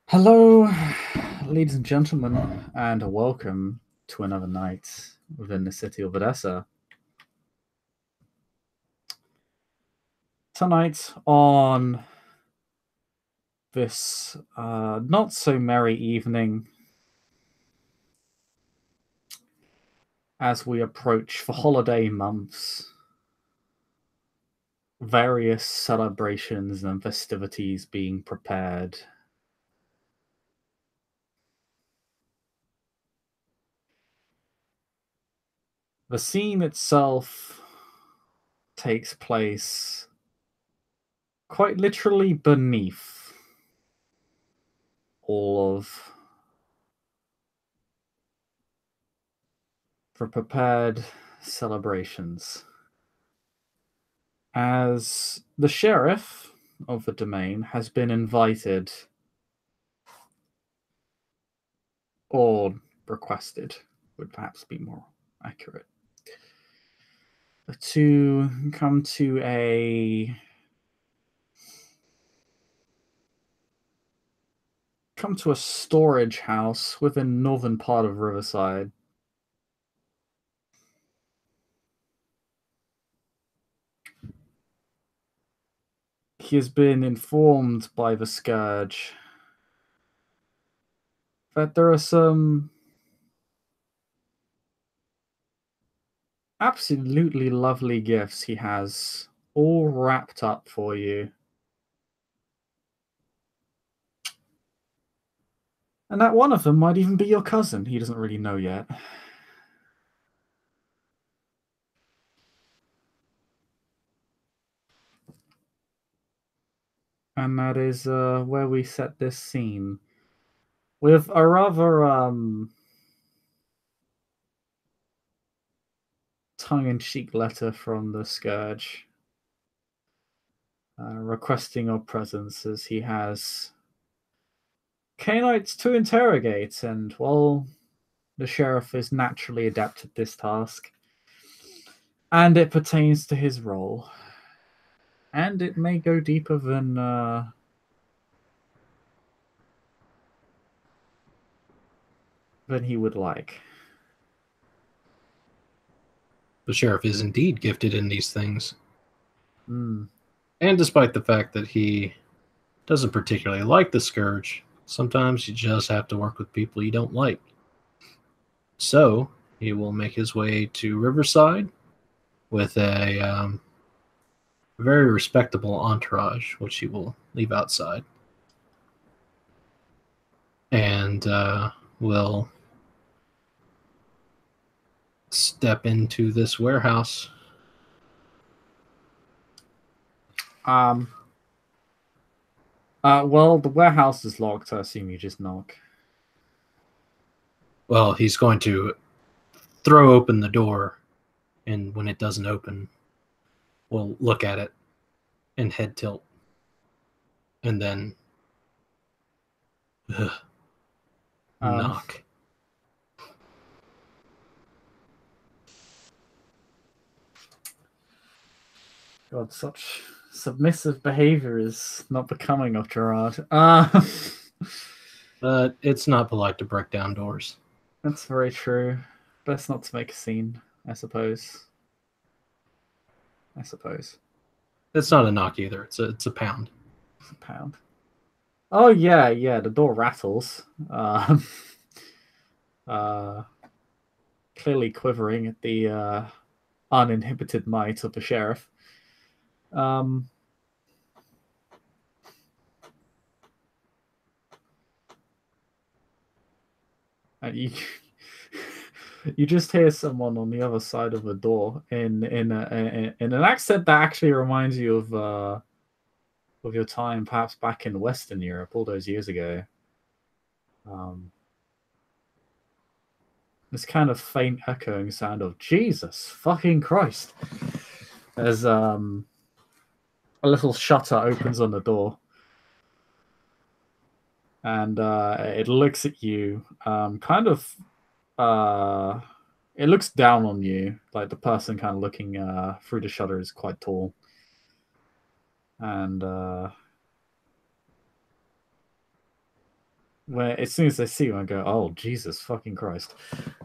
Hello, ladies and gentlemen, and welcome to another night within the city of Odessa. Tonight, on this not so merry evening, as we approach the holiday months, various celebrations and festivities being prepared. The scene itself takes place quite literally beneath all of the prepared celebrations, as the sheriff of the domain has been invited or requested, would perhaps be more accurate, to come to a storage house within northern part of Riverside. He has been informed by the Scourge that there are some absolutely lovely gifts he has all wrapped up for you. And that one of them might even be your cousin. He doesn't really know yet. And that is where we set this scene. With a rather tongue-in-cheek letter from the Scourge, requesting your presence, as he has cainites to interrogate, and, well, the sheriff is naturally adept at this task. And it pertains to his role. And it may go deeper than he would like. The sheriff is indeed gifted in these things. Mm. And despite the fact that he doesn't particularly like the Scourge, sometimes you just have to work with people you don't like. So he will make his way to Riverside with a very respectable entourage, which he will leave outside. And will step into this warehouse. Well, the warehouse is locked. I assume you just knock. Well, he's going to throw open the door, and when it doesn't open, we'll look at it and head tilt. And then knock. God, such submissive behavior is not becoming of Gerard. It's not polite to break down doors. That's very true. Best not to make a scene, I suppose. It's not a knock either. It's a pound. It's a pound. Oh yeah, the door rattles. Clearly quivering at the uninhibited might of the sheriff. And you you just hear someone on the other side of the door in an accent that actually reminds you of your time, perhaps back in Western Europe all those years ago. This kind of faint echoing sound of Jesus fucking Christ, as a little shutter opens on the door, and it looks at you, it looks down on you, like the person kind of looking through the shutter is quite tall, and where as soon as they see you, I go, "Oh Jesus fucking Christ!"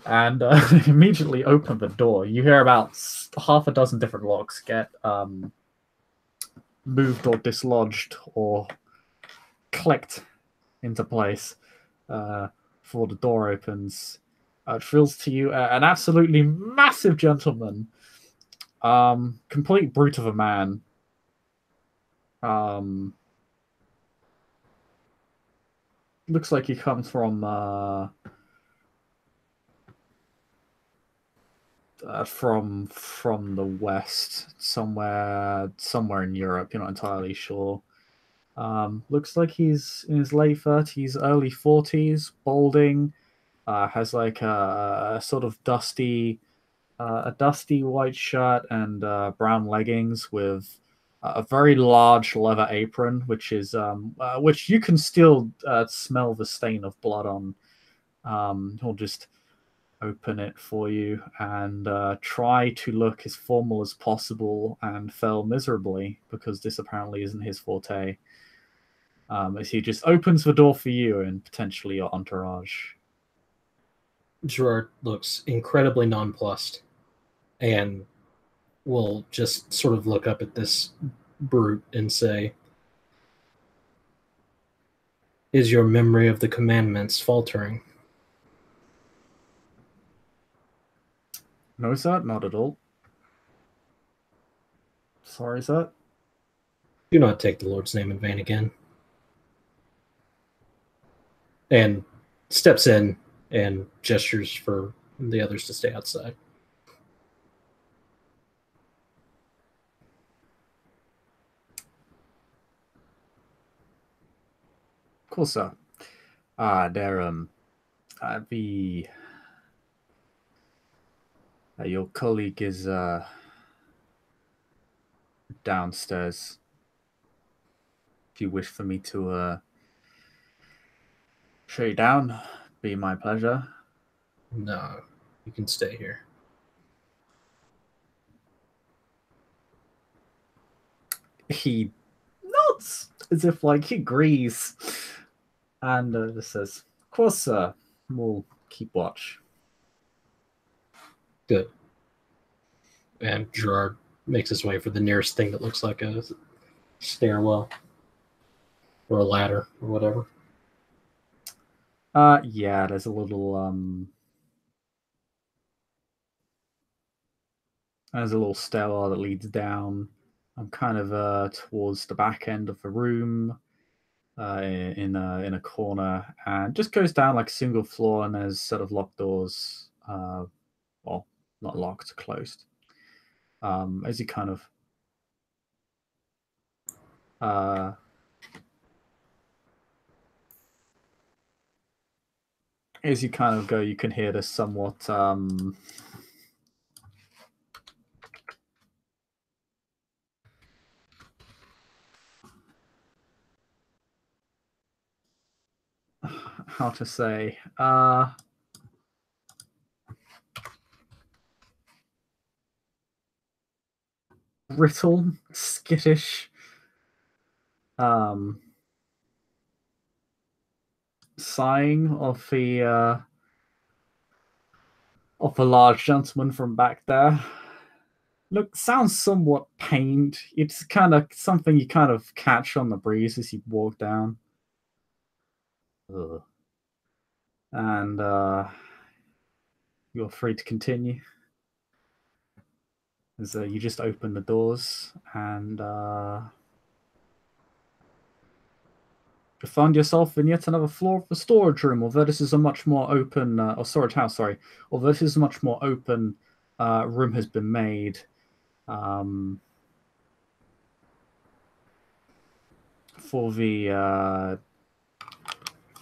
and immediately open the door. You hear about half a dozen different locks get moved or dislodged or clicked into place before the door opens. It feels to you an absolutely massive gentleman, complete brute of a man. Looks like he comes from the west, somewhere in Europe. You're not entirely sure. Looks like he's in his late 30s, early 40s, balding. Has like a sort of dusty white shirt and brown leggings with a very large leather apron, which you can still smell the stain of blood on. He'll just open it for you and try to look as formal as possible and fail miserably because this apparently isn't his forte. As he just opens the door for you and potentially your entourage. Gerard looks incredibly nonplussed and will just sort of look up at this brute and say, "Is your memory of the commandments faltering?" No, sir, not at all. Sorry, sir. Do not take the Lord's name in vain again. And steps in and gestures for the others to stay outside. Of course, sir. There, the your colleague is downstairs. If you wish for me to show you down, be my pleasure. No, you can stay here. He nods as if like he agrees, and just says, "Of course, sir. We'll keep watch." Good. And Gerard makes his way for the nearest thing that looks like a stairwell or a ladder or whatever. Yeah, there's a little stairwell that leads down. I'm kind of towards the back end of the room, in a corner, and just goes down like a single floor, and there's sort of locked doors. Well, not locked, closed. As you kind of uh, go, you can hear this somewhat how to say brittle, skittish, sighing of a large gentleman from back there. Look, sounds somewhat pained. It's kind of something you kind of catch on the breeze as you walk down. Ugh. And you're free to continue. As you just open the doors and you find yourself in yet another floor of the storage room, although this is a much more open, or storage house, sorry. Although this is a much more open room has been made. For the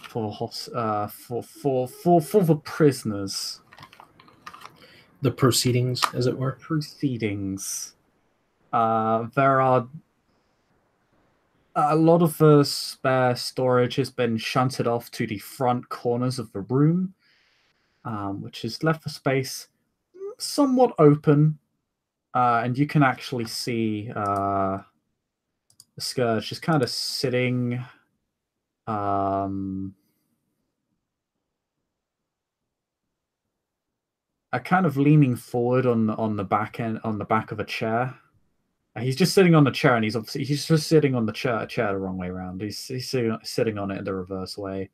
for the prisoners. The proceedings, as it were. Proceedings. There are a lot of the spare storage has been shunted off to the front corners of the room, which has left the space somewhat open, and you can actually see the Scourge just kind of sitting kind of leaning forward on the back of a chair. He's just sitting on the chair, and he's just sitting on the chair the wrong way around. He's sitting on it the reverse way,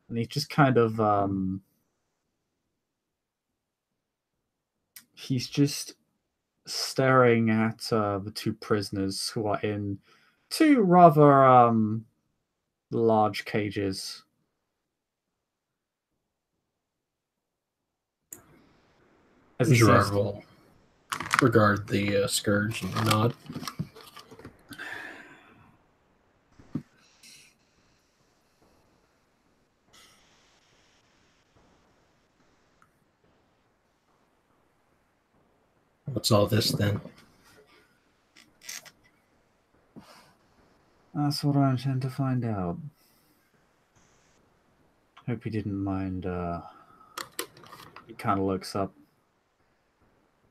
and he's just kind of he's just staring at the two prisoners who are in two rather large cages. As he Gerard says, will regard the scourge and nod. What's all this then? "That's what I intend to find out. Hope you didn't mind." He kind of looks up.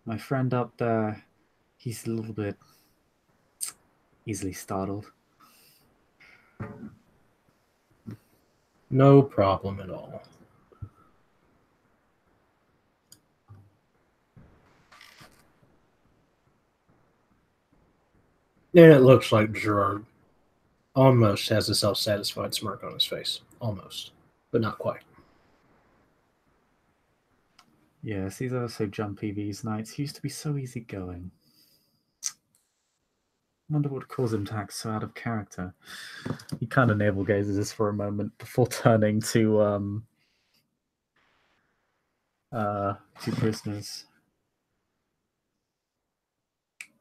"My friend up there, he's a little bit easily startled." No problem at all. And it looks like Gerard almost has a self-satisfied smirk on his face. Almost. But not quite. "Yes, he's ever so jumpy these nights. He used to be so easygoing. Wonder what caused him to act so out of character." He kind of navel gazes for a moment before turning to two prisoners.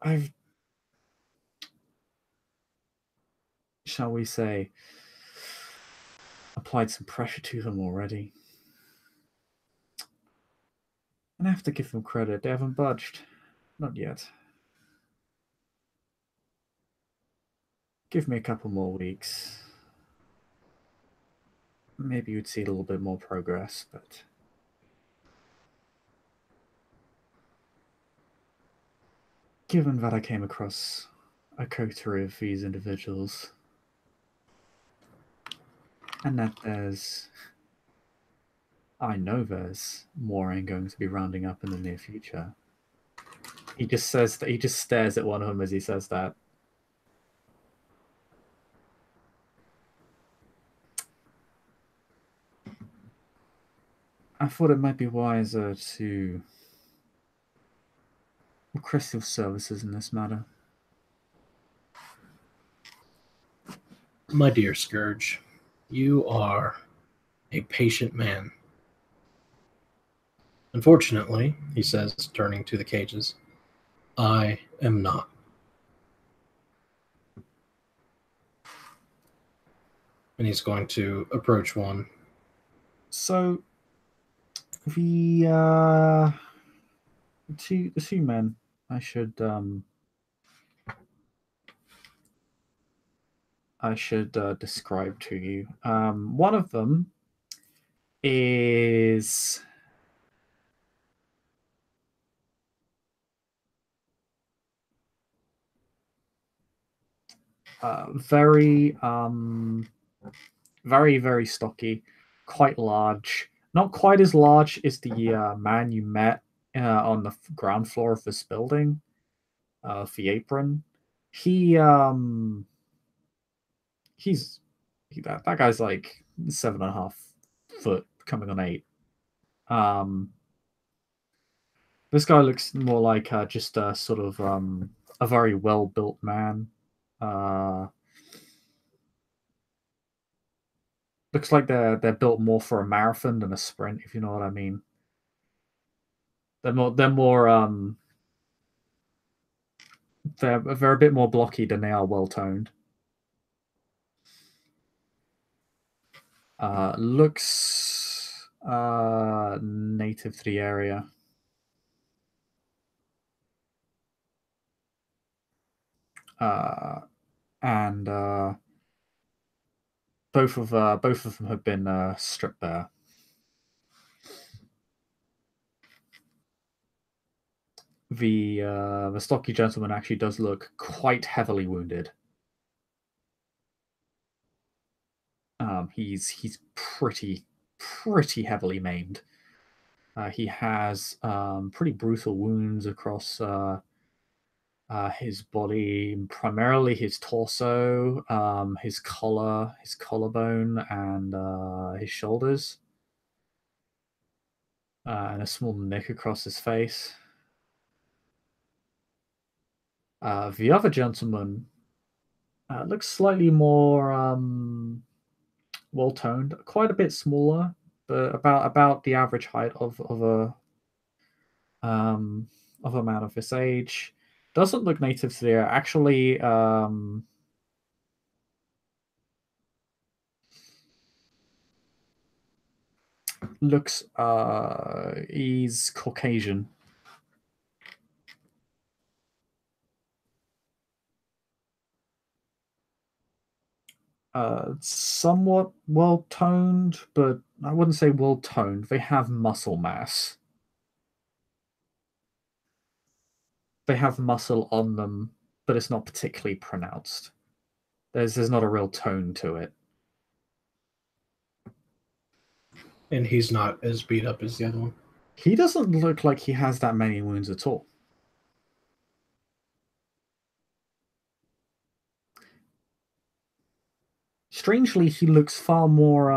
"I've, shall we say, applied some pressure to them already. And I have to give them credit, they haven't budged. Not yet. Give me a couple more weeks. Maybe you'd see a little bit more progress, but given that I came across a coterie of these individuals, and that I know there's more I'm going to be rounding up in the near future." He just says that. He just stares at one of them as he says that. "I thought it might be wiser to request your services in this matter." My dear Scourge, you are a patient man. Unfortunately, he says, turning to the cages, I am not. And he's going to approach one. So the two men I should describe to you. One of them is very very stocky, quite large. Not quite as large as the man you met on the ground floor of this building, the apron. He that guy's like 7.5 foot, coming on 8. This guy looks more like just a sort of a very well built man. Uh, Looks like they're built more for a marathon than a sprint, if you know what I mean. They're a bit more blocky than they are well toned. Looks native to the area. And both of them have been stripped bare. The stocky gentleman actually does look quite heavily wounded. He's pretty heavily maimed. He has pretty brutal wounds across his body, primarily his torso, his collar, his collarbone, and his shoulders, and a small nick across his face. The other gentleman looks slightly more well toned, quite a bit smaller, but about the average height of a man of this age. Doesn't look native to the area. Actually, looks he's Caucasian. Somewhat well toned, but I wouldn't say well toned. They have muscle mass. They have muscle on them, but it's not particularly pronounced. There's not a real tone to it. And he's not as beat up as the other one. He doesn't look like he has that many wounds at all. Strangely, he looks far more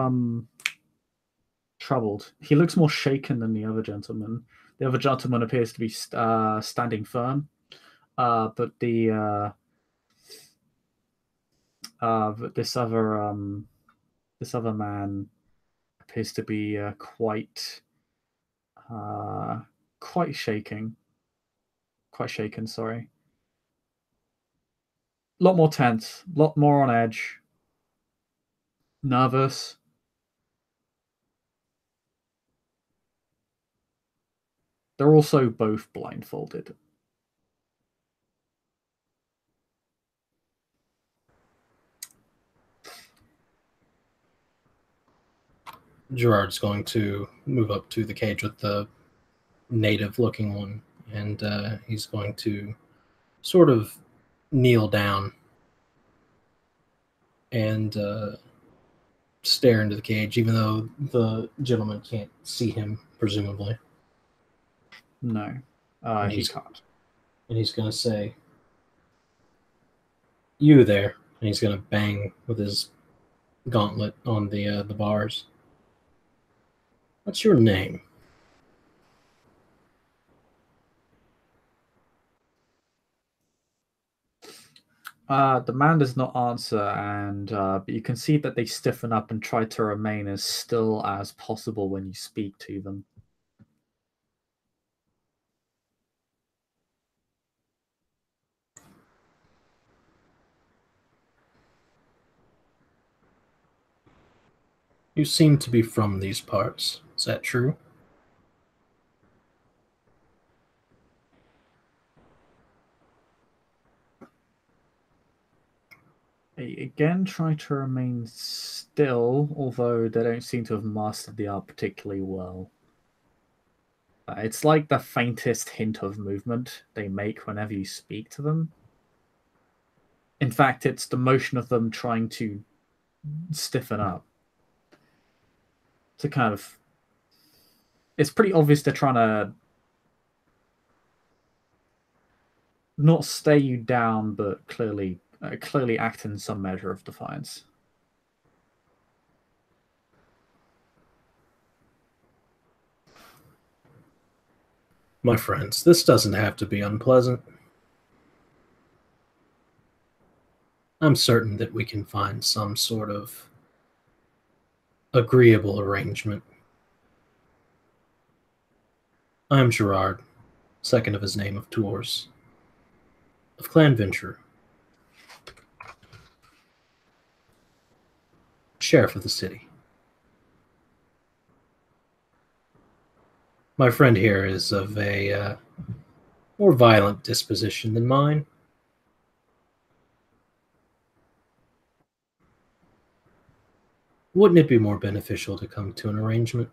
troubled. He looks more shaken than the other gentleman. The other gentleman appears to be standing firm, but this other man appears to be quite shaking. Quite shaken. Sorry. A lot more tense. A lot more on edge. Nervous. They're also both blindfolded. Gerard's going to move up to the cage with the native-looking one, and he's going to sort of kneel down and stare into the cage, even though the gentleman can't see him, presumably. No, he can't. And he's going to say, "You there?" And he's going to bang with his gauntlet on the bars. "What's your name?" The man does not answer, and but you can see that they stiffen up and try to remain as still as possible when you speak to them. "You seem to be from these parts. Is that true?" They again try to remain still, although they don't seem to have mastered the art particularly well. It's like the faintest hint of movement they make whenever you speak to them. In fact, it's the motion of them trying to stiffen up. To kind of. It's pretty obvious they're trying to not stay you down, but clearly act in some measure of defiance. "My friends, this doesn't have to be unpleasant. I'm certain that we can find some sort of agreeable arrangement. I'm Gerard, second of his name of Tours, of Clan Venture, sheriff of the city. My friend here is of a more violent disposition than mine. Wouldn't it be more beneficial to come to an arrangement?"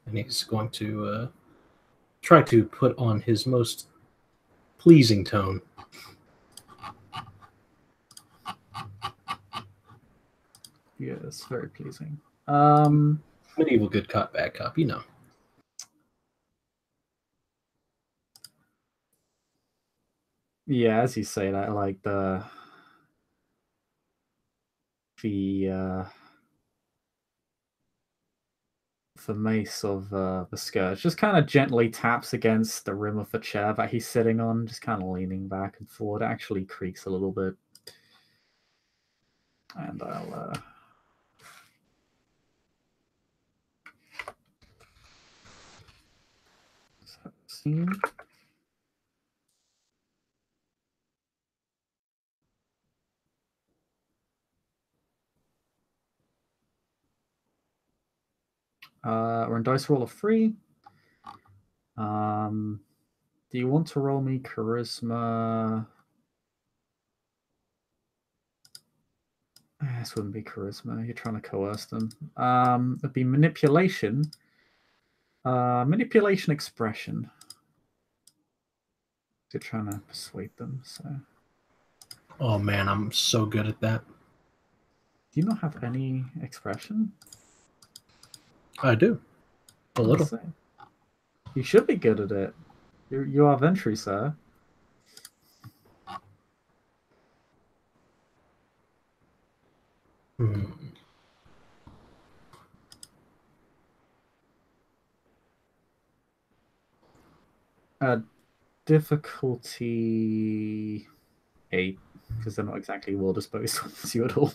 And he's going to try to put on his most pleasing tone. Yes, very pleasing. Medieval good cop, bad cop, you know. Yeah, as you say that, like the the mace of the skirt just kind of gently taps against the rim of the chair that he's sitting on, just kind of leaning back and forward. It actually creaks a little bit, and I'll scene. We're in dice roll of 3. Do you want to roll me charisma? This wouldn't be charisma. You're trying to coerce them. It'd be manipulation. Manipulation expression. You're trying to persuade them. So, Oh man, I'm so good at that. do you not have any expression? I do. A little. Say. You should be good at it. You are Ventry, sir. Hmm. Difficulty 8, because they're not exactly well disposed towards you at all.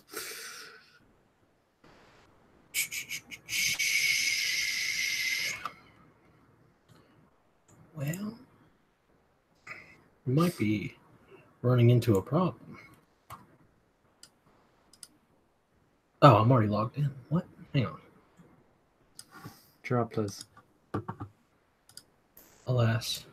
Well, we might be running into a problem. Oh, I'm already logged in. What? Hang on. Gerard, please. Alas.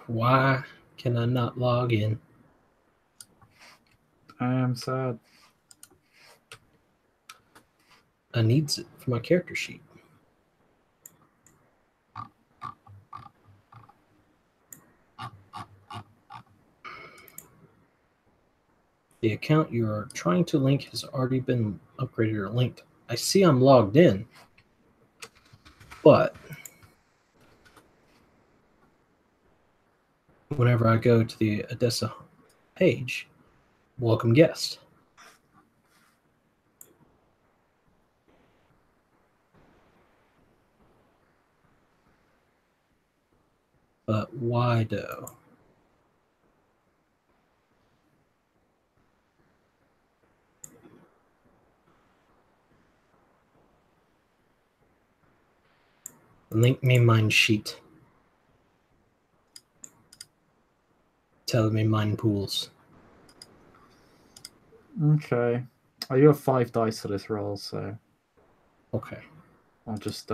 Why can I not log in? I am sad. I needs it for my character sheet. The account you are trying to link has already been upgraded or linked. I see I'm logged in, but whenever I go to the Odessa page, welcome guest. But why though? Link me mine sheet. Tell me mine pools. Okay. Oh, you have 5 dice for this roll, so Okay. I'll just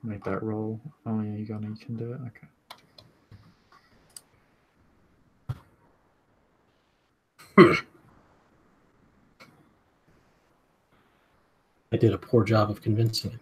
make that roll. Oh yeah, you can do it. Okay. I did a poor job of convincing him.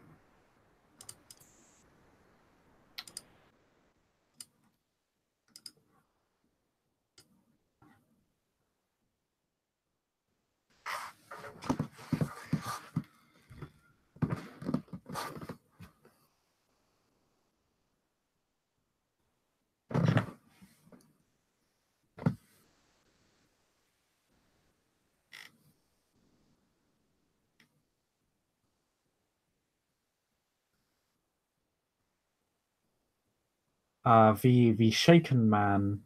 The shaken man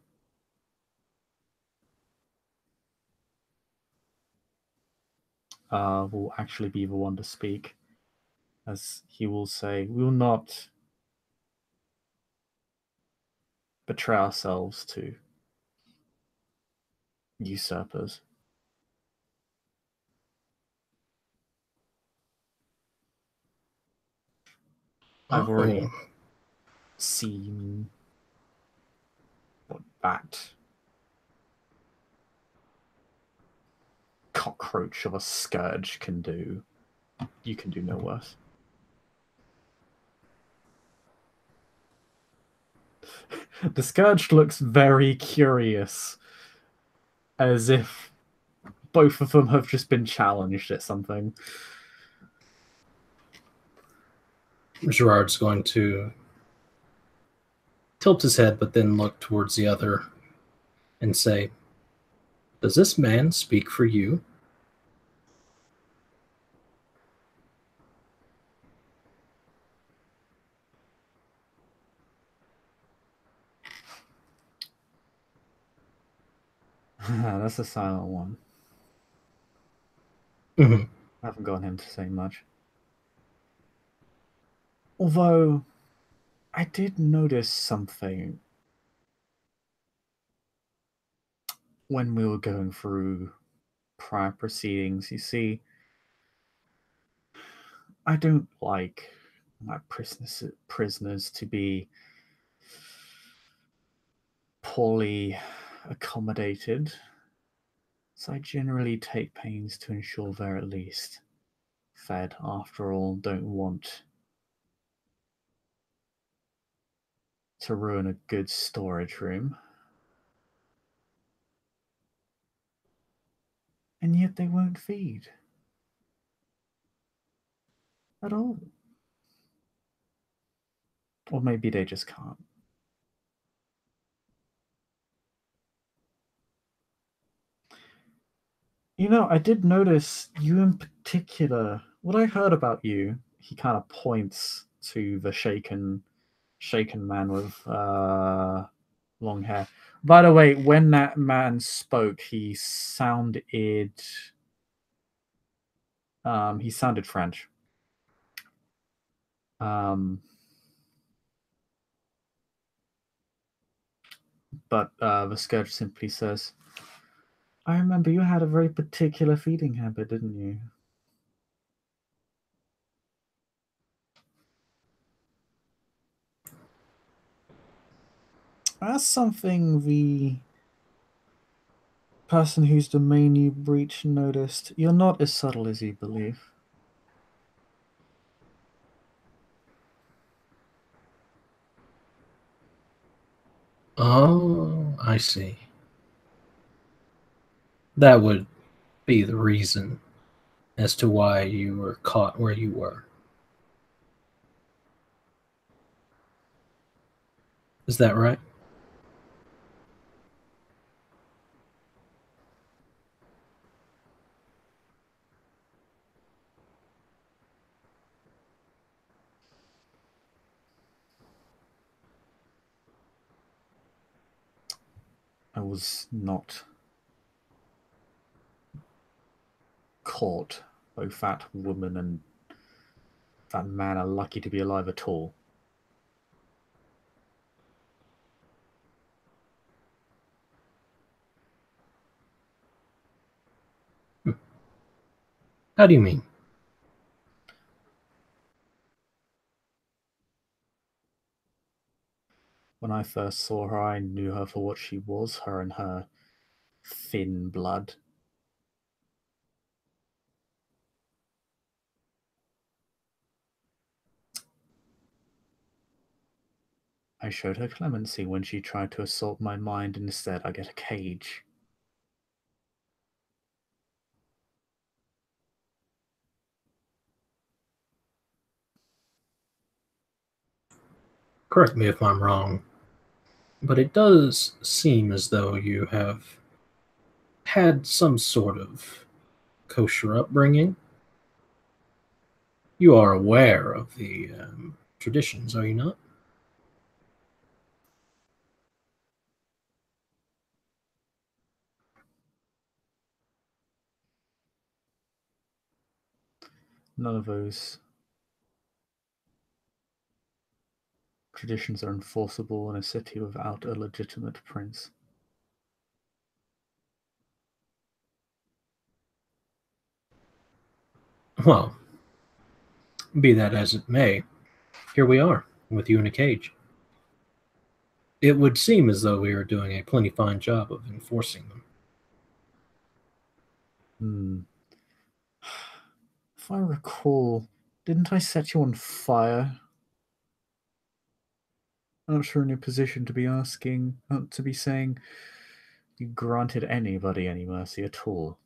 will actually be the one to speak, as he will say, "We will not betray ourselves to usurpers." I've Oh, already seen what that cockroach of a scourge can do. You can do no worse. The scourge looks very curious, as if both of them have just been challenged at something. Gerard's going to tilt his head, but then look towards the other and say, "Does this man speak for you?" That's a silent one. Mhm. I haven't got him to say much. Although, I did notice something when we were going through prior proceedings. You see, I don't like my prisoners to be poorly accommodated, so I generally take pains to ensure they're at least fed. After all, don't want to ruin a good storage room. And yet they won't feed at all. Or maybe they just can't. You know, I did notice you in particular. What I heard about you, he kind of points to the shaken man with long hair. By the way, when that man spoke, he sounded French. Um, but the scourge simply says, "I remember you had a very particular feeding habit, didn't you?" That's something the person whose domain you breach noticed. You're not as subtle as you believe. Oh, I see. That would be the reason as to why you were caught where you were. Is that right? I was not caught. Both that woman and that man are lucky to be alive at all. How do you mean? When I first saw her, I knew her for what she was, her and her thin blood. I showed her clemency when she tried to assault my mind. Instead, I get a cage. Correct me if I'm wrong, but it does seem as though you have had some sort of kosher upbringing. You are aware of the traditions, are you not? None of those traditions are enforceable in a city without a legitimate prince. Well, be that as it may, here we are, with you in a cage. It would seem as though we are doing a plenty fine job of enforcing them. Hmm. If I recall, didn't I set you on fire? I'm not sure in your position to be asking, to be saying you granted anybody any mercy at all.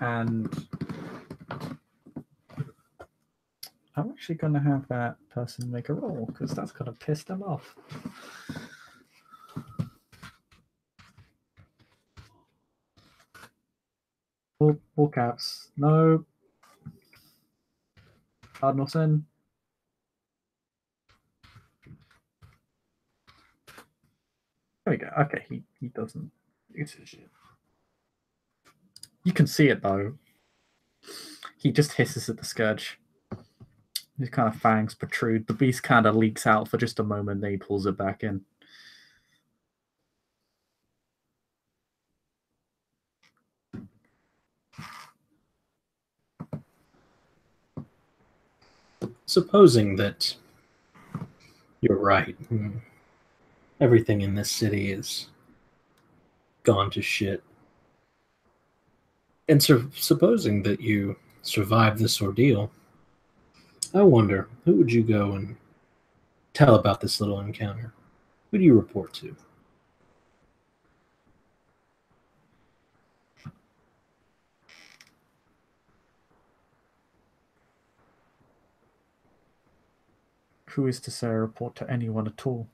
And I'm actually going to have that person make a roll because that's going to piss them off. All caps. No. Cardinal sin. There we go. Okay, he doesn't use his shit. You can see it though. He just hisses at the scourge. His kind of fangs protrude. The beast kind of leaks out for just a moment, then he pulls it back in. Supposing that you're right, everything in this city is gone to shit. And supposing that you survive this ordeal, I wonder, who would you go and tell about this little encounter? Who do you report to? Who is to say I report to anyone at all?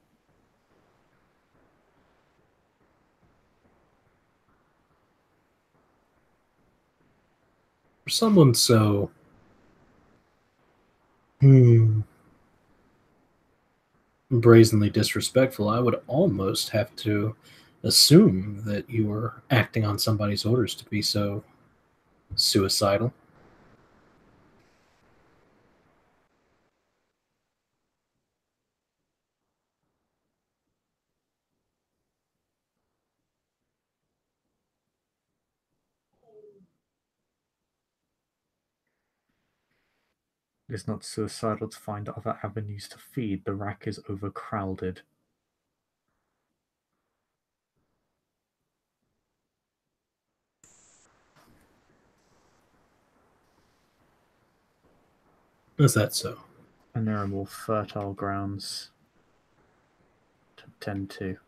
For someone so brazenly disrespectful, I would almost have to assume that you were acting on somebody's orders to be so suicidal. It is not suicidal to find other avenues to feed. The rack is overcrowded. Is that so? And there are more fertile grounds to tend to.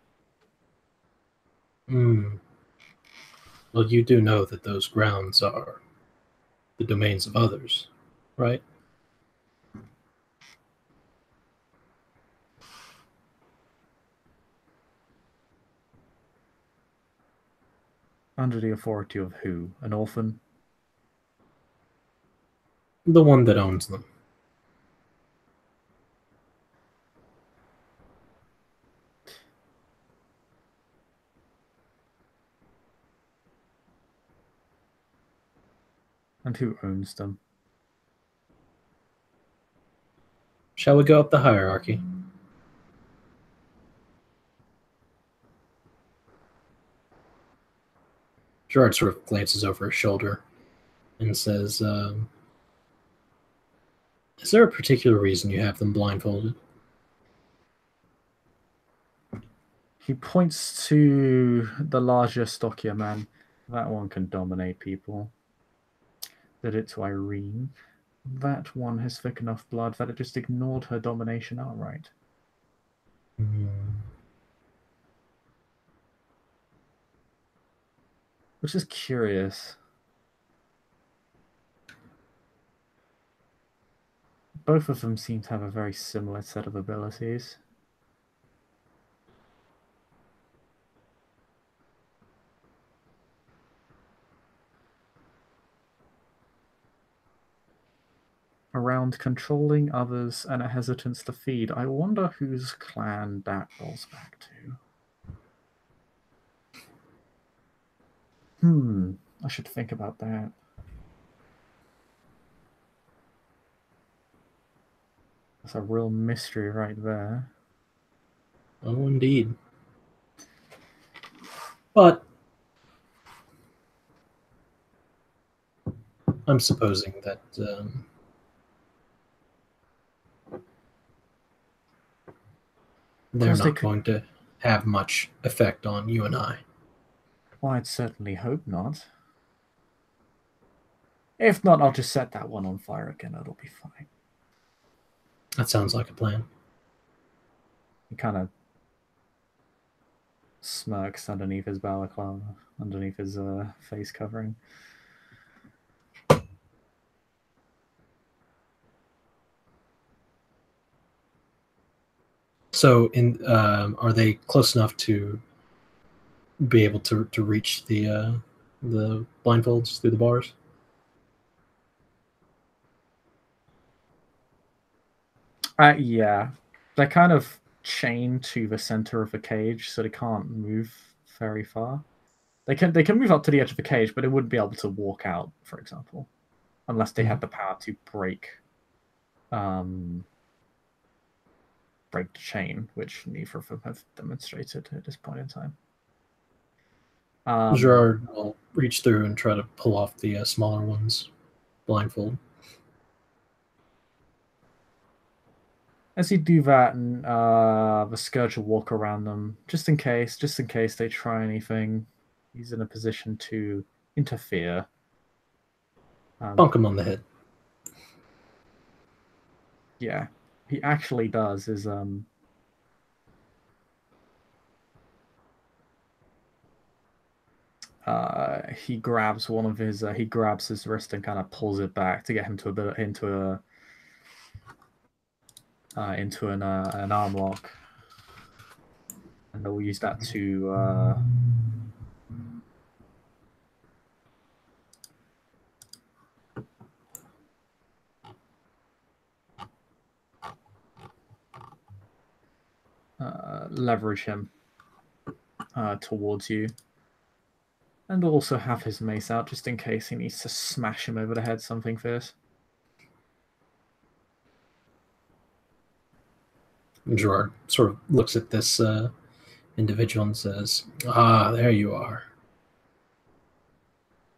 Well, you do know that those grounds are the domains of others, right? Under the authority of who? An orphan? The one that owns them. And who owns them? Shall we go up the hierarchy? Gerard sort of glances over his shoulder and says, is there a particular reason you have them blindfolded? He points to the larger, stockier man. That one can dominate people. Did it to Irene. That one has thick enough blood that it just ignored her domination outright. Which is curious. Both of them seem to have a very similar set of abilities. Around controlling others and a hesitance to feed. I wonder whose clan that rolls back to. I should think about that. That's a real mystery right there. Oh, indeed. But I'm supposing that they're Course, they not could. going to have much effect on you and I. Well, I'd certainly hope not. If not, I'll just set that one on fire again. It'll be fine. That sounds like a plan. He kind of smirks underneath his balaclava, underneath his face covering. So, are they close enough to be able to reach the blindfolds through the bars? Yeah, they're kind of chained to the center of the cage, so they can't move very far. They can move up to the edge of the cage, but they wouldn't be able to walk out, for example, unless they had the power to um, break the chain, which neither of them have demonstrated at this point in time. Gerard will reach through and try to pull off the smaller ones blindfold. As you do that, and the Scourge will walk around them, just in case they try anything. He's in a position to interfere. Bonk him on the head. Yeah, he actually does. He grabs he grabs his wrist and kind of pulls it back to get him to a bit into an arm lock, and we'll use that to leverage him towards you, and also have his mace out just in case he needs to smash him over the head something fierce. Gerard sort of looks at this individual and says, "Ah, there you are,"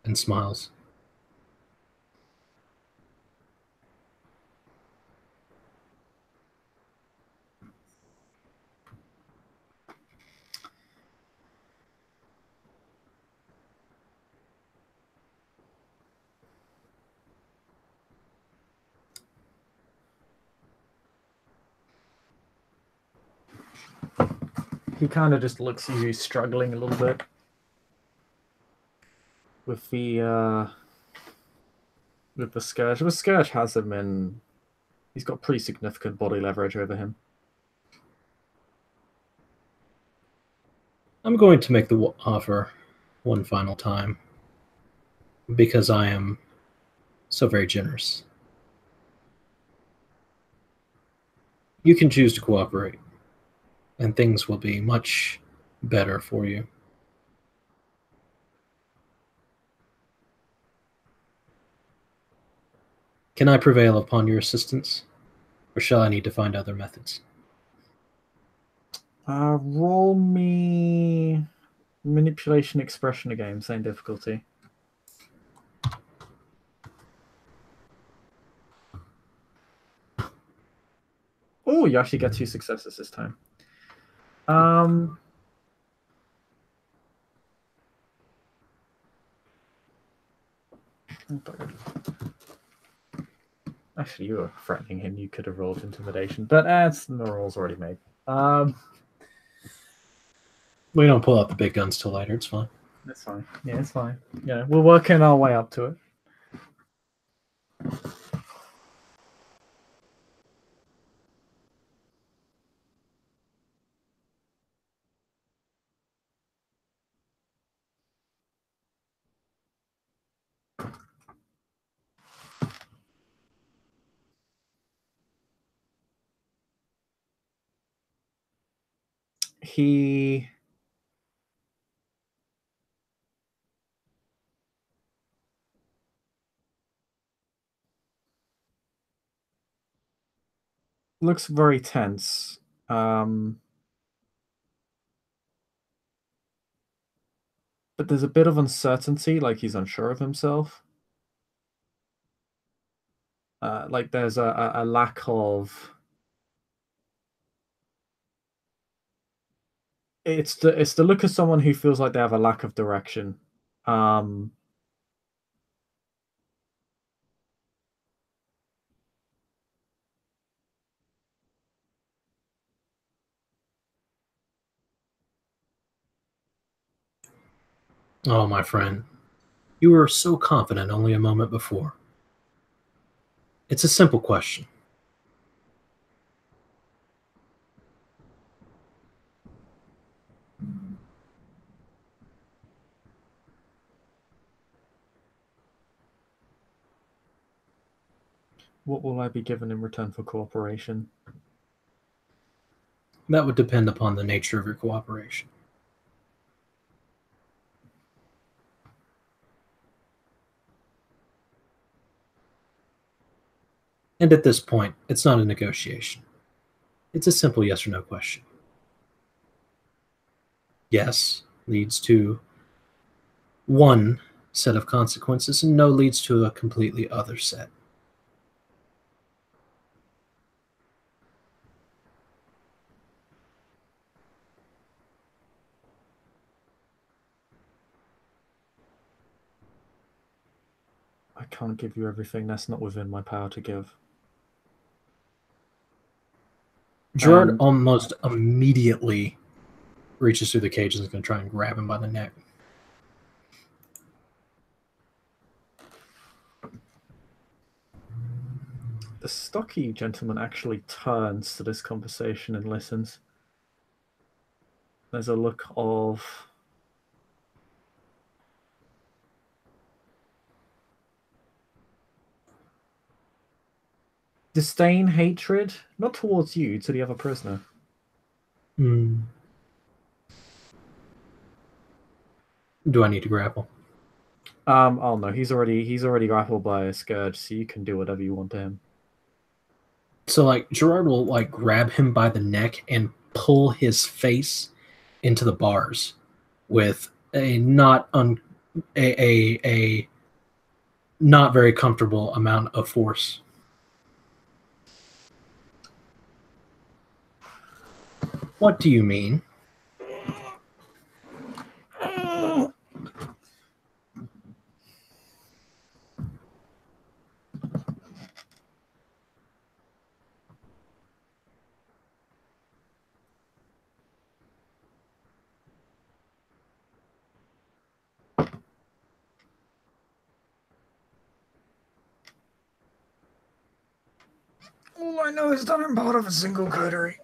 and smiles. He kind of just looks at you, struggling a little bit with the Scourge. The Scourge has him in. He's got pretty significant body leverage over him. I'm going to make the offer one final time because I am so very generous. You can choose to cooperate, and things will be much better for you. Can I prevail upon your assistance, or shall I need to find other methods? Roll me manipulation expression again, same difficulty. Oh, you actually get 2 successes this time. Actually, you were threatening him. You could have rolled intimidation, but the roll's already made. We don't pull out the big guns till later. It's fine. It's fine. Yeah, it's fine. Yeah, we're working our way up to it. He looks very tense. But there's a bit of uncertainty, like he's unsure of himself. Like there's a lack of. It's the look of someone who feels like they have a lack of direction. Um, Oh, my friend, you were so confident only a moment before. It's a simple question. what will I be given in return for cooperation? That would depend upon the nature of your cooperation. And at this point, it's not a negotiation. It's a simple yes or no question. Yes leads to one set of consequences, and no leads to a completely other set. I can't give you everything. That's not within my power to give. Gerard And almost immediately reaches through the cage and is going to try and grab him by the neck. the stocky gentleman actually turns to this conversation and listens. There's a look of disdain, hatred, not towards you, to the other prisoner. Do I need to grapple? Oh no, he's already grappled by a scourge, so you can do whatever you want to him. So like Gerard will like grab him by the neck and pull his face into the bars with a not very comfortable amount of force. What do you mean? All I know is that I'm part of a single coterie.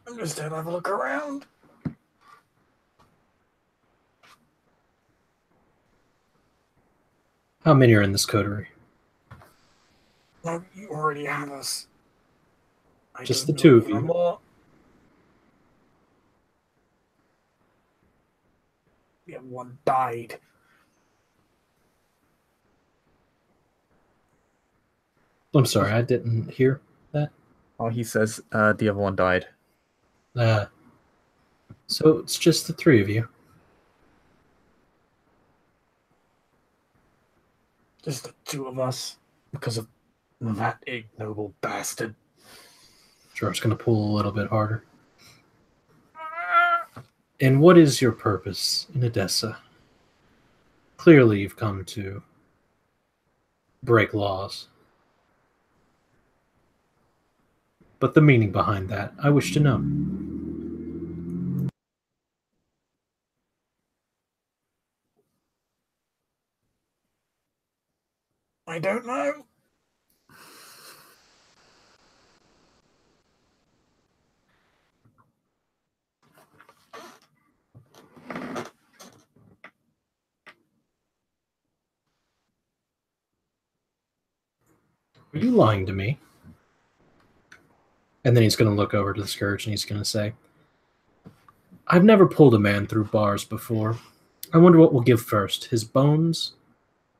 I'm just here to have a look around. How many are in this coterie? No, you already have us. Just the two of you. More. Yeah, one died. I'm sorry, I didn't hear that. Oh, he says the other one died. So it's just the three of you. Just the two of us because of that ignoble bastard. Gerard's going to pull a little bit harder. And what is your purpose in Edessa? Clearly, you've come to break laws. But the meaning behind that, I wish to know. I don't know. Are you lying to me? And then he's going to look over to the Scourge and he's going to say, I've never pulled a man through bars before, I wonder what we'll give first, his bones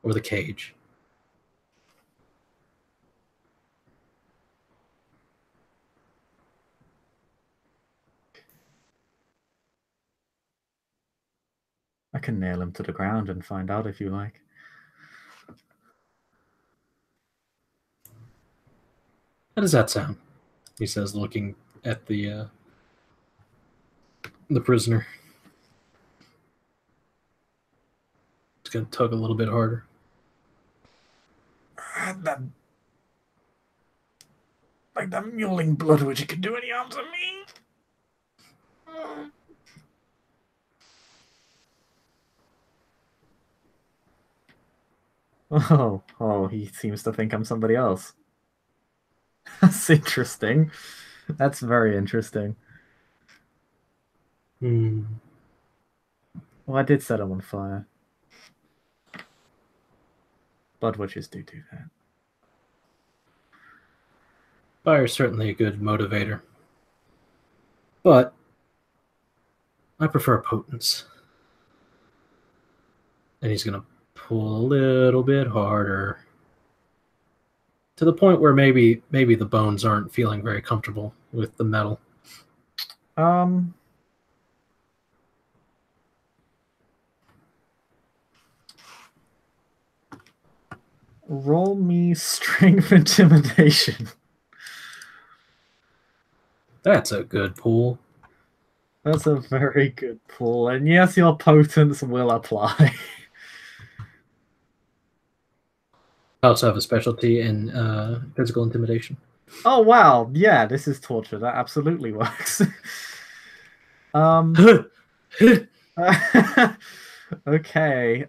or the cage? I can nail him to the ground and find out if you like. How does that sound? He says, looking at the prisoner. It's going to tug a little bit harder. Like that mewling blood, which can do any harm to me. Oh, he seems to think I'm somebody else. That's interesting. That's very interesting. Hmm. Well, I did set him on fire. Blood witches do that. Fire's certainly a good motivator. But I prefer potence. And he's going to pull a little bit harder. To the point where maybe the bones aren't feeling very comfortable with the metal. Roll me strength intimidation. That's a good pull. That's a very good pull. And yes, your potence will apply. I also have a specialty in physical intimidation. Oh, wow. Yeah, this is torture. That absolutely works. Okay.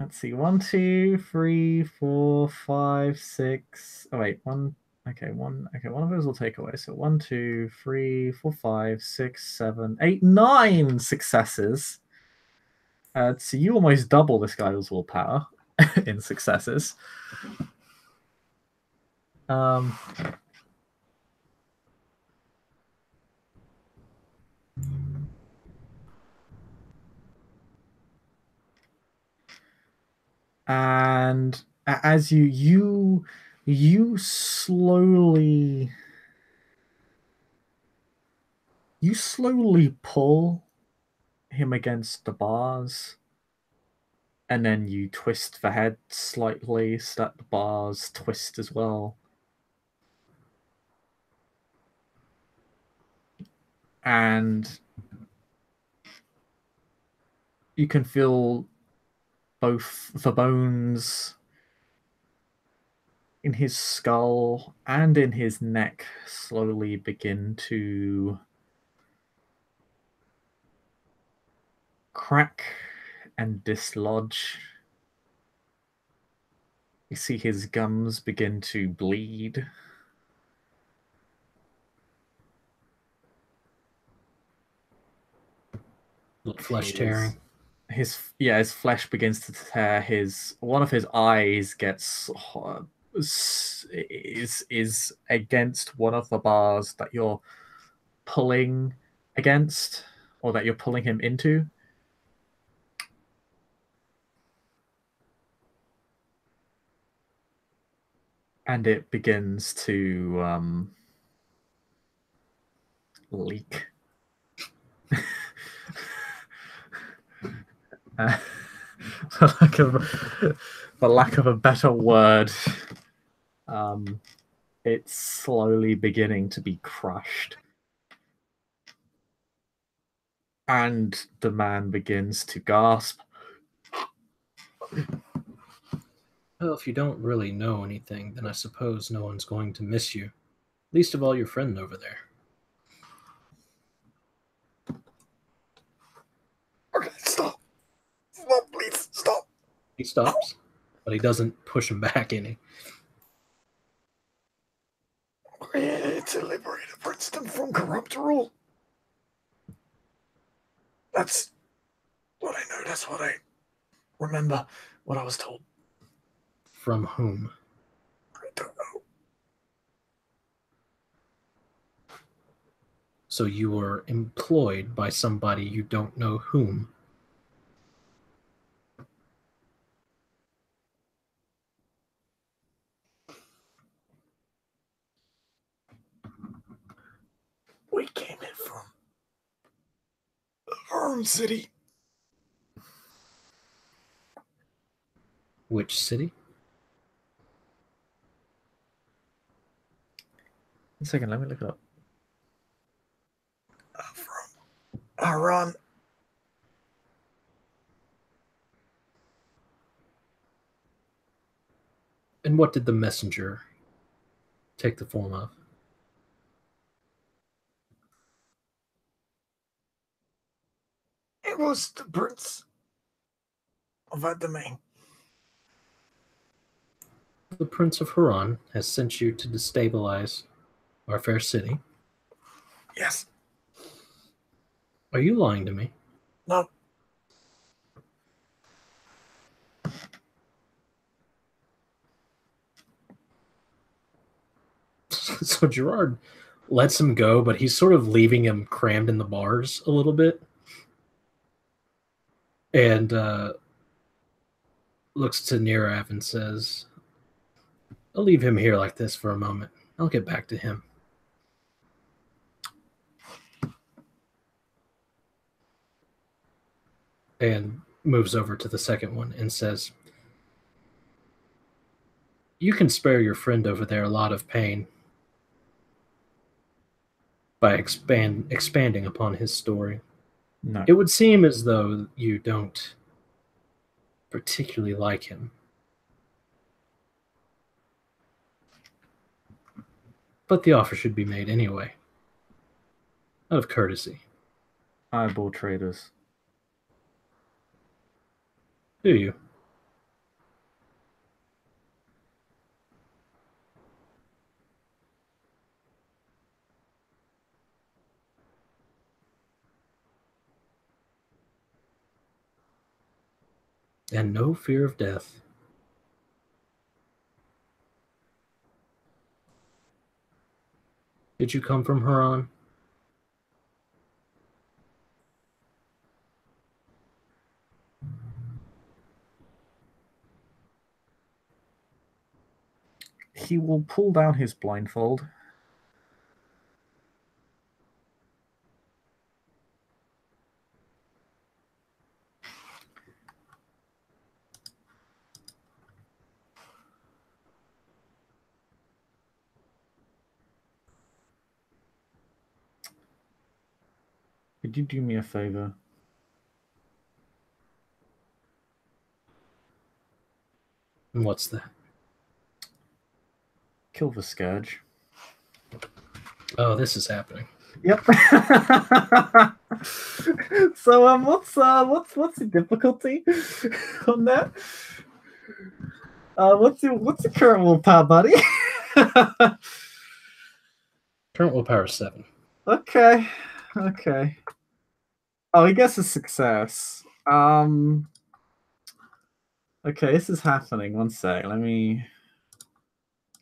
Let's see. 1, 2, 3, 4, 5, 6. Oh wait, one. Okay, one. Okay, one of those will take away. So 1, 2, 3, 4, 5, 6, 7, 8, 9 successes. So you almost double this guy's willpower in successes. And as you slowly pull him against the bars, and then you twist the head slightly so that the bars twist as well. And you can feel both the bones in his skull and in his neck slowly begin to crack and dislodge. You see his gums begin to bleed. Little flesh tearing. His flesh begins to tear. One of his eyes gets is against one of the bars that you're pulling against, or that you're pulling him into. And it begins to leak. For lack of a better word, it's slowly beginning to be crushed. And the man begins to gasp. Well, if you don't really know anything, then I suppose no one's going to miss you. Least of all your friend over there. Okay, stop. Stop, please, stop. He stops, but he doesn't push him back any. Created to liberate Princeton from corrupt rule. That's what I know. That's what I remember. What I was told. From whom? I don't know. So you were employed by somebody you don't know whom. We came in from Harm City. Which city? One second, let me look it up. From Haran. And what did the messenger take the form of? It was the Prince of that domain. The Prince of Haran has sent you to destabilize our fair city. Yes. Are you lying to me? No. So Gerard lets him go, but he's sort of leaving him crammed in the bars a little bit. And looks to Nirav and says, I'll leave him here like this for a moment. I'll get back to him. And moves over to the second one and says, you can spare your friend over there a lot of pain by expanding upon his story. No. It would seem as though you don't particularly like him. But the offer should be made anyway, out of courtesy. Eyeball traders. Do you? And no fear of death. Did you come from Haran? He will pull down his blindfold. Could you do me a favor? And what's that? Kill the Scourge. Oh, this is happening. Yep. So what's the difficulty on that? What's your current willpower, buddy? Current willpower is 7. Okay. Oh, he gets a success. Okay, this is happening. One sec.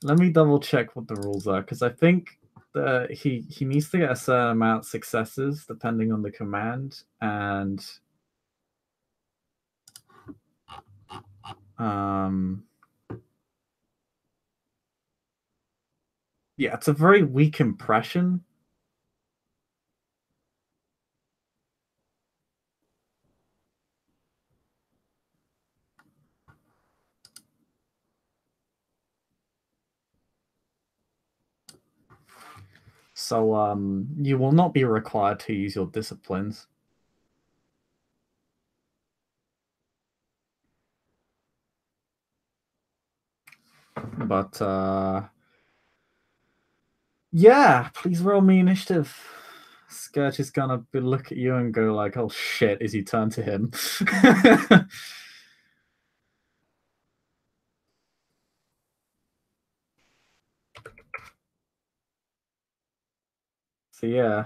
Let me double check what the rules are, because I think that he needs to get a certain amount of successes depending on the command, and yeah, it's a very weak impression. So you will not be required to use your disciplines. But yeah, please roll me initiative. Scourge is gonna look at you and go like, "Oh shit!" as you turn to him. So yeah,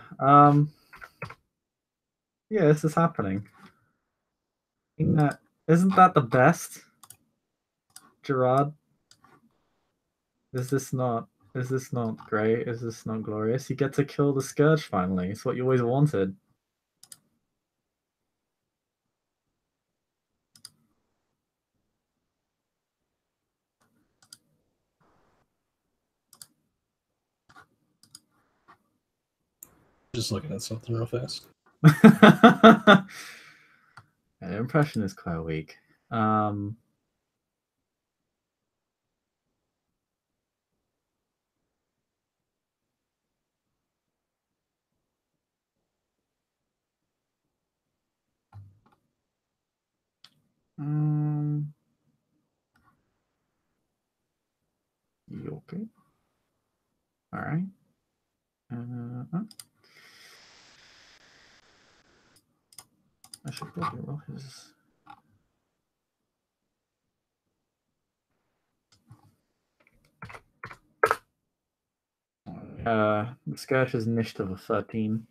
yeah, this is happening. Isn't that the best, Gerard? Is this not? Is this not great? Is this not glorious? You get to kill the Scourge finally. It's what you always wanted. Just looking at something real fast. An impression is quite weak. You okay? All right. I should probably roll his. The Scourge is initiative of 13.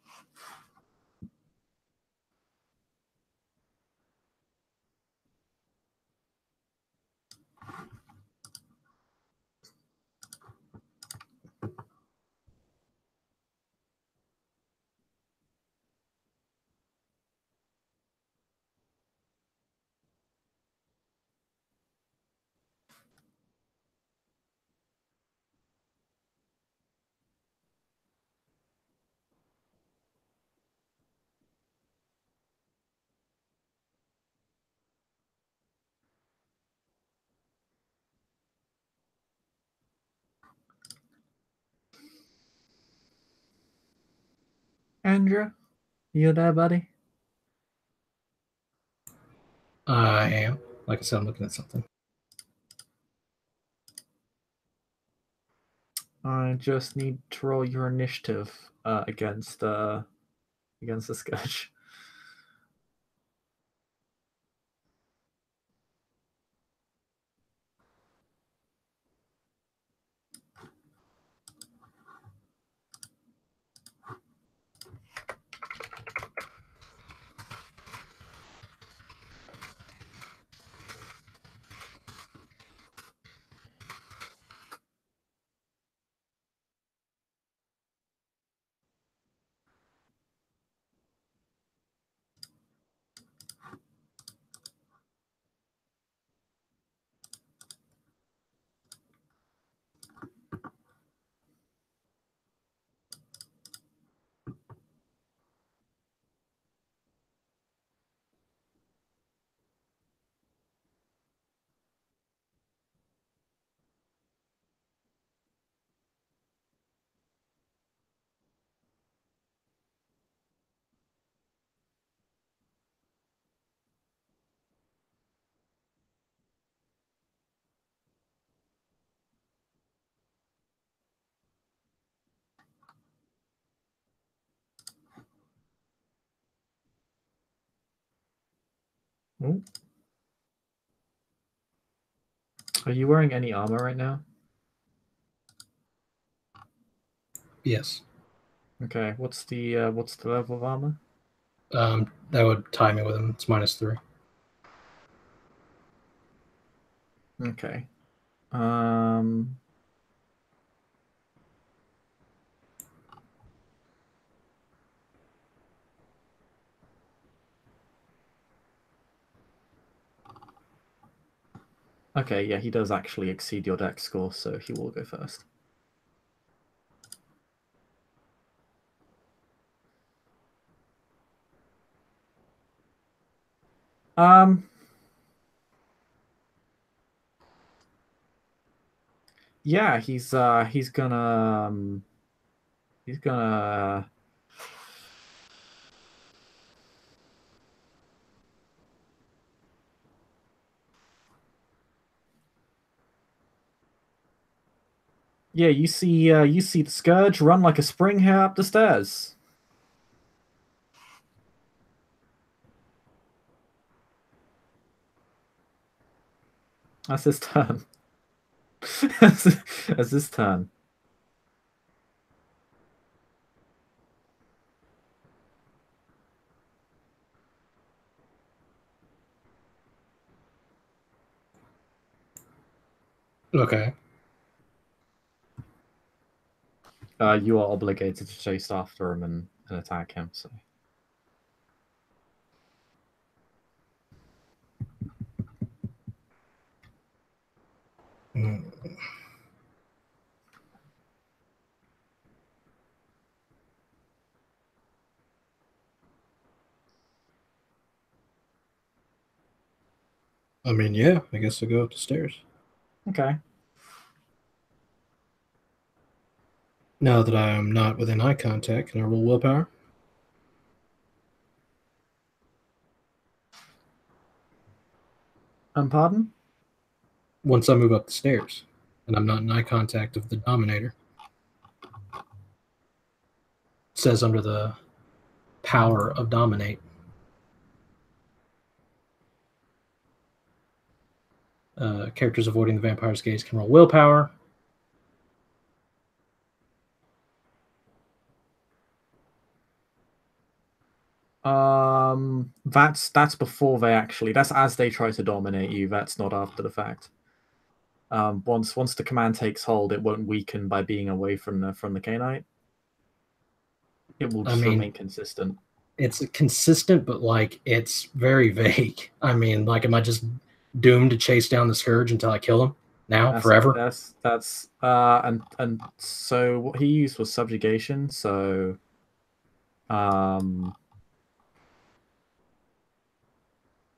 Andrew, you there, buddy? I am. Like I said, I'm looking at something. I just need to roll your initiative against the Scourge. Ooh. Are you wearing any armor right now? Yes. Okay. What's the level of armor? That would tie me with him. It's -3. Okay. Okay, yeah, he does actually exceed your dex score, so he will go first. Yeah, he's gonna yeah, you see the Scourge run like a spring hare up the stairs. That's his turn. That's his turn. Okay. You are obligated to chase after him and attack him. So. Mm. I mean, yeah, I guess I'll go up the stairs. Okay. Now that I am not within eye contact, can I roll willpower? Pardon? Once I move up the stairs and I'm not in eye contact of the Dominator. It says under the power of Dominate. Characters avoiding the vampire's gaze can roll willpower. That's before they actually. That's as they try to dominate you. That's not after the fact. Once the command takes hold, it won't weaken by being away from the cainite. It will just remain consistent. It's consistent, but like it's very vague. I mean, like, am I just doomed to chase down the scourge until I kill him now forever? And so what he used was subjugation. So,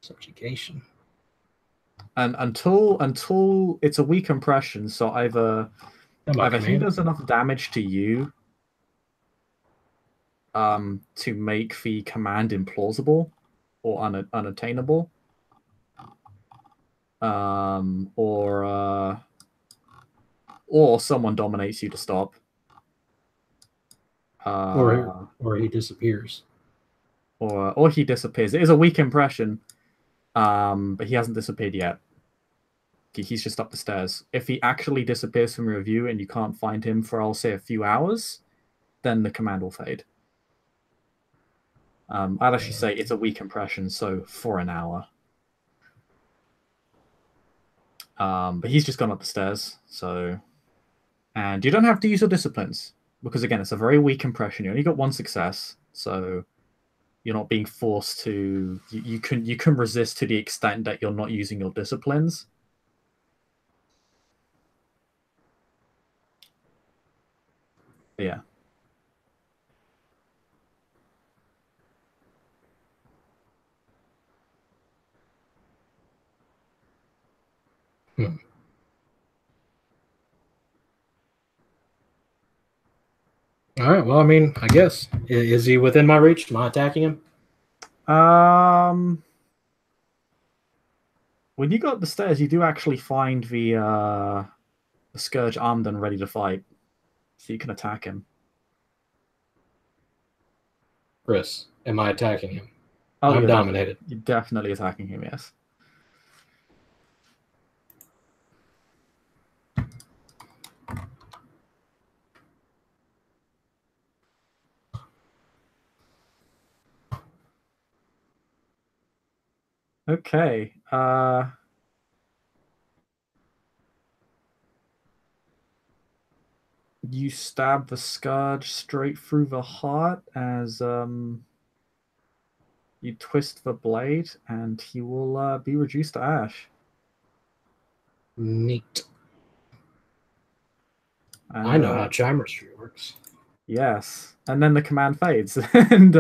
subjugation. And until it's a weak impression, so either he does enough damage to you to make the command implausible or unattainable, or someone dominates you to stop, or he disappears, or he disappears. It is a weak impression, but he hasn't disappeared yet. He's just up the stairs. If he actually disappears from your view and you can't find him for, I'll say, a few hours, then the command will fade. I'd actually say it's a weak impression, so for an hour. But he's just gone up the stairs, so... And you don't have to use your disciplines, because again, it's a very weak impression. You only got one success, so you're not being forced to... You can resist to the extent that you're not using your disciplines. Yeah. Hmm. All right. Well, I mean, I guess is he within my reach? Am I attacking him? When you go up the stairs, you do actually find the Scourge armed and ready to fight, so you can attack him. Chris, am I attacking him? Oh, I'm dominated. You're definitely attacking him, yes. Okay. You stab the Scourge straight through the heart as you twist the blade, and he will be reduced to ash. Neat. And, I know how chimistry works. Yes. And then the command fades, and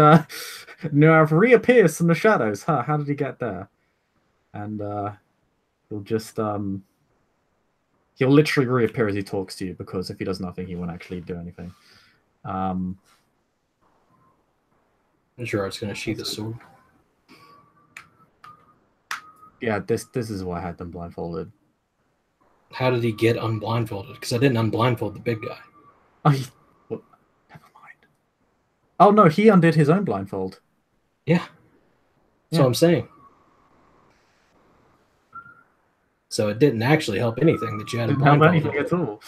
Nuav reappears from the shadows. Huh, how did he get there? And he'll just he'll literally reappear as he talks to you, because if he does nothing, he won't actually do anything. Gerard's going to sheath his sword. Yeah, this is why I had them blindfolded. How did he get unblindfolded? Because I didn't unblindfold the big guy. Oh, well, never mind. Oh no, he undid his own blindfold. Yeah. That's what I'm saying. So it didn't actually help anything that you had a blindfold. Didn't help anything at all.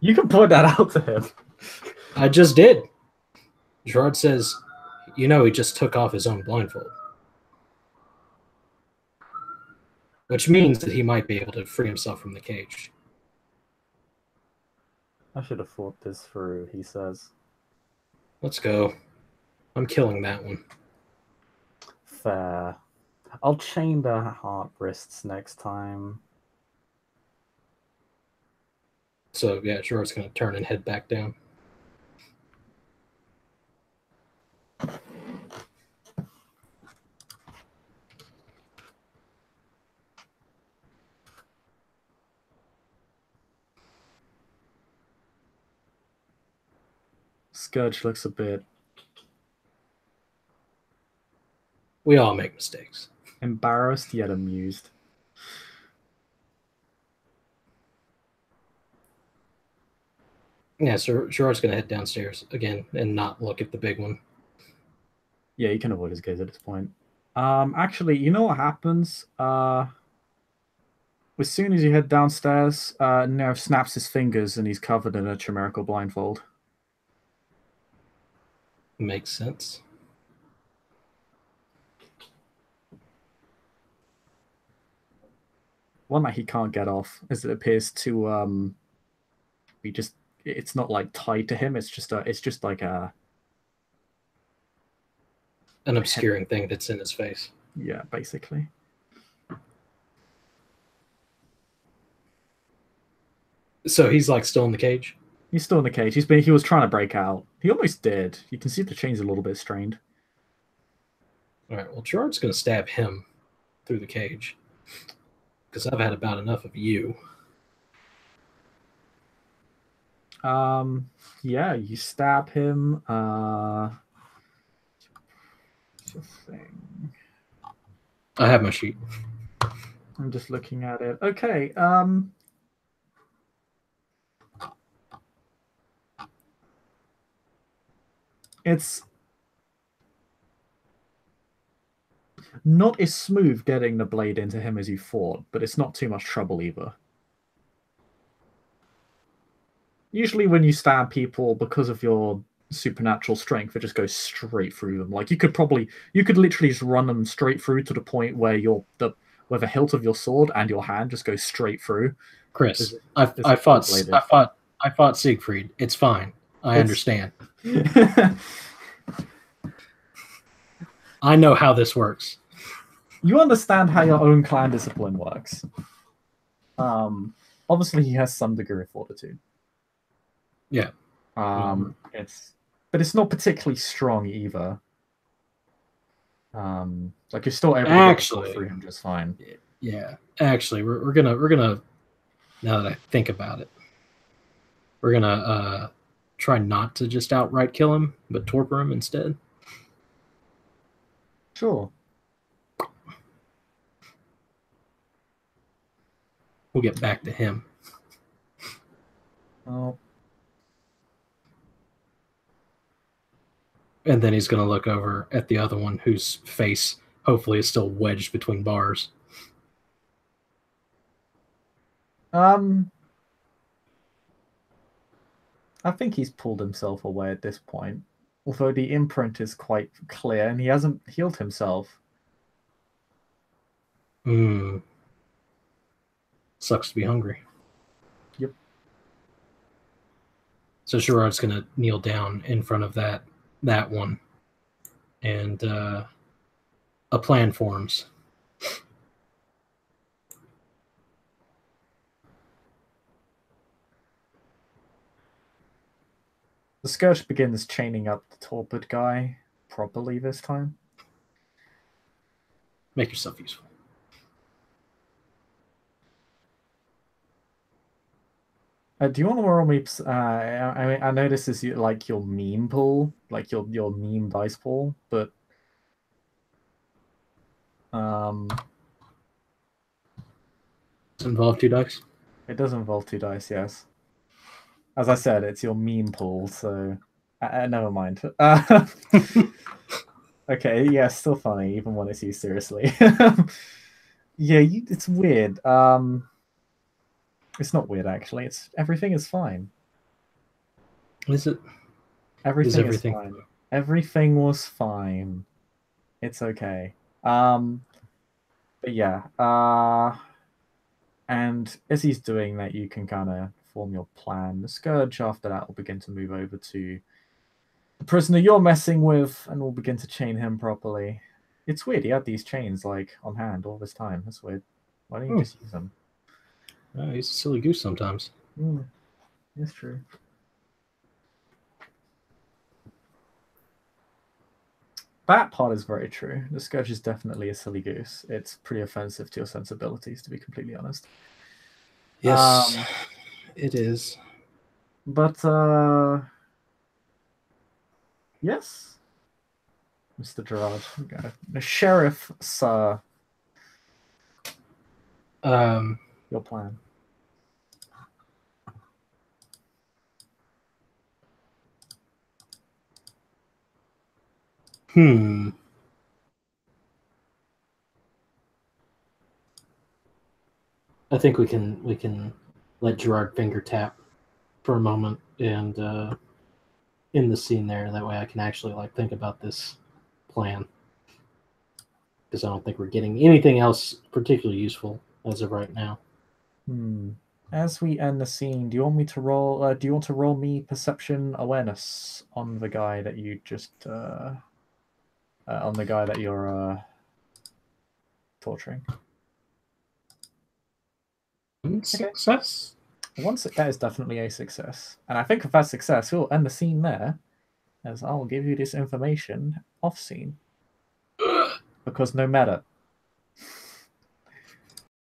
You can point that out to him. I just did. Gerard says, he just took off his own blindfold. Which means that he might be able to free himself from the cage. I should have thought this through, he says. Let's go. I'm killing that one. Fair. I'll chain the heart wrists next time. So yeah, Gerard's gonna turn and head back down. Scourge looks a bit We all make mistakes. embarrassed yet amused. Yeah, so Gerard's gonna head downstairs again and not look at the big one. Yeah, you can avoid his gaze at this point. Actually, you know what happens? As soon as you head downstairs, Nerv snaps his fingers and he's covered in a chimerical blindfold. Makes sense. One that he can't get off, as it appears to be just. It's not like tied to him. It's just like a. An obscuring thing that's in his face. Yeah, basically. So he's like still in the cage? He's still in the cage. He was trying to break out. He almost did. You can see the chain's a little bit strained. All right, well, Gerard's going to stab him through the cage because I've had about enough of you. Yeah, you stab him. Thing. I have my sheet. I'm just looking at it. Okay. It's not as smooth getting the blade into him as you thought, but it's not too much trouble either. Usually when you stab people, because of your supernatural strength, it just goes straight through them. Like you could literally just run them straight through to the point where where the hilt of your sword and your hand just goes straight through. Chris, I fought Siegfried. It's fine. I understand. I know how this works. You understand how your own clan discipline works. Obviously he has some degree of fortitude. Yeah. But it's not particularly strong either. Like you're still able to get through him just fine. Yeah. Actually, we're gonna now that I think about it, we're gonna try not to just outright kill him, but torpor him instead. Sure. We'll get back to him. Oh. And then he's going to look over at the other one whose face hopefully is still wedged between bars. I think he's pulled himself away at this point. Although the imprint is quite clear and he hasn't healed himself. Sucks to be hungry. Yep. So Gerard's going to kneel down in front of that one. And a plan forms. The Scourge begins chaining up the torpid guy properly this time. Make yourself useful. Do you want to roll me? I know this is like your meme pool, like your meme dice pool, but Does it involve 2 dice? It does involve 2 dice, yes. As I said, it's your meme pool, so never mind. Okay, yeah, still funny, even when it's used seriously. Yeah, it's weird. It's not weird actually. Everything is fine. Is it? Everything is fine. Everything was fine. It's okay. But yeah. And as he's doing that, you can kind of form your plan. The Scourge, after that, will begin to move over to the prisoner you're messing with, and will begin to chain him properly. It's weird. He had these chains like on hand all this time. That's weird. Why don't you just use them? He's a silly goose sometimes. That's true. That part is very true. The Scourge is definitely a silly goose. It's pretty offensive to your sensibilities, to be completely honest. Yes, it is. But, yes, Mr. Gerard. Okay. The sheriff, sir. Your plan. I think we can let Gerard finger tap for a moment and in the scene there. That way I can actually like think about this plan. Because I don't think we're getting anything else particularly useful as of right now. As we end the scene, do you want me to roll? Do you want to roll me perception awareness on the guy that you just on the guy that you're torturing? Success. That is definitely a success, and I think if that's success, we'll end the scene there, as I'll give you this information off scene because no matter.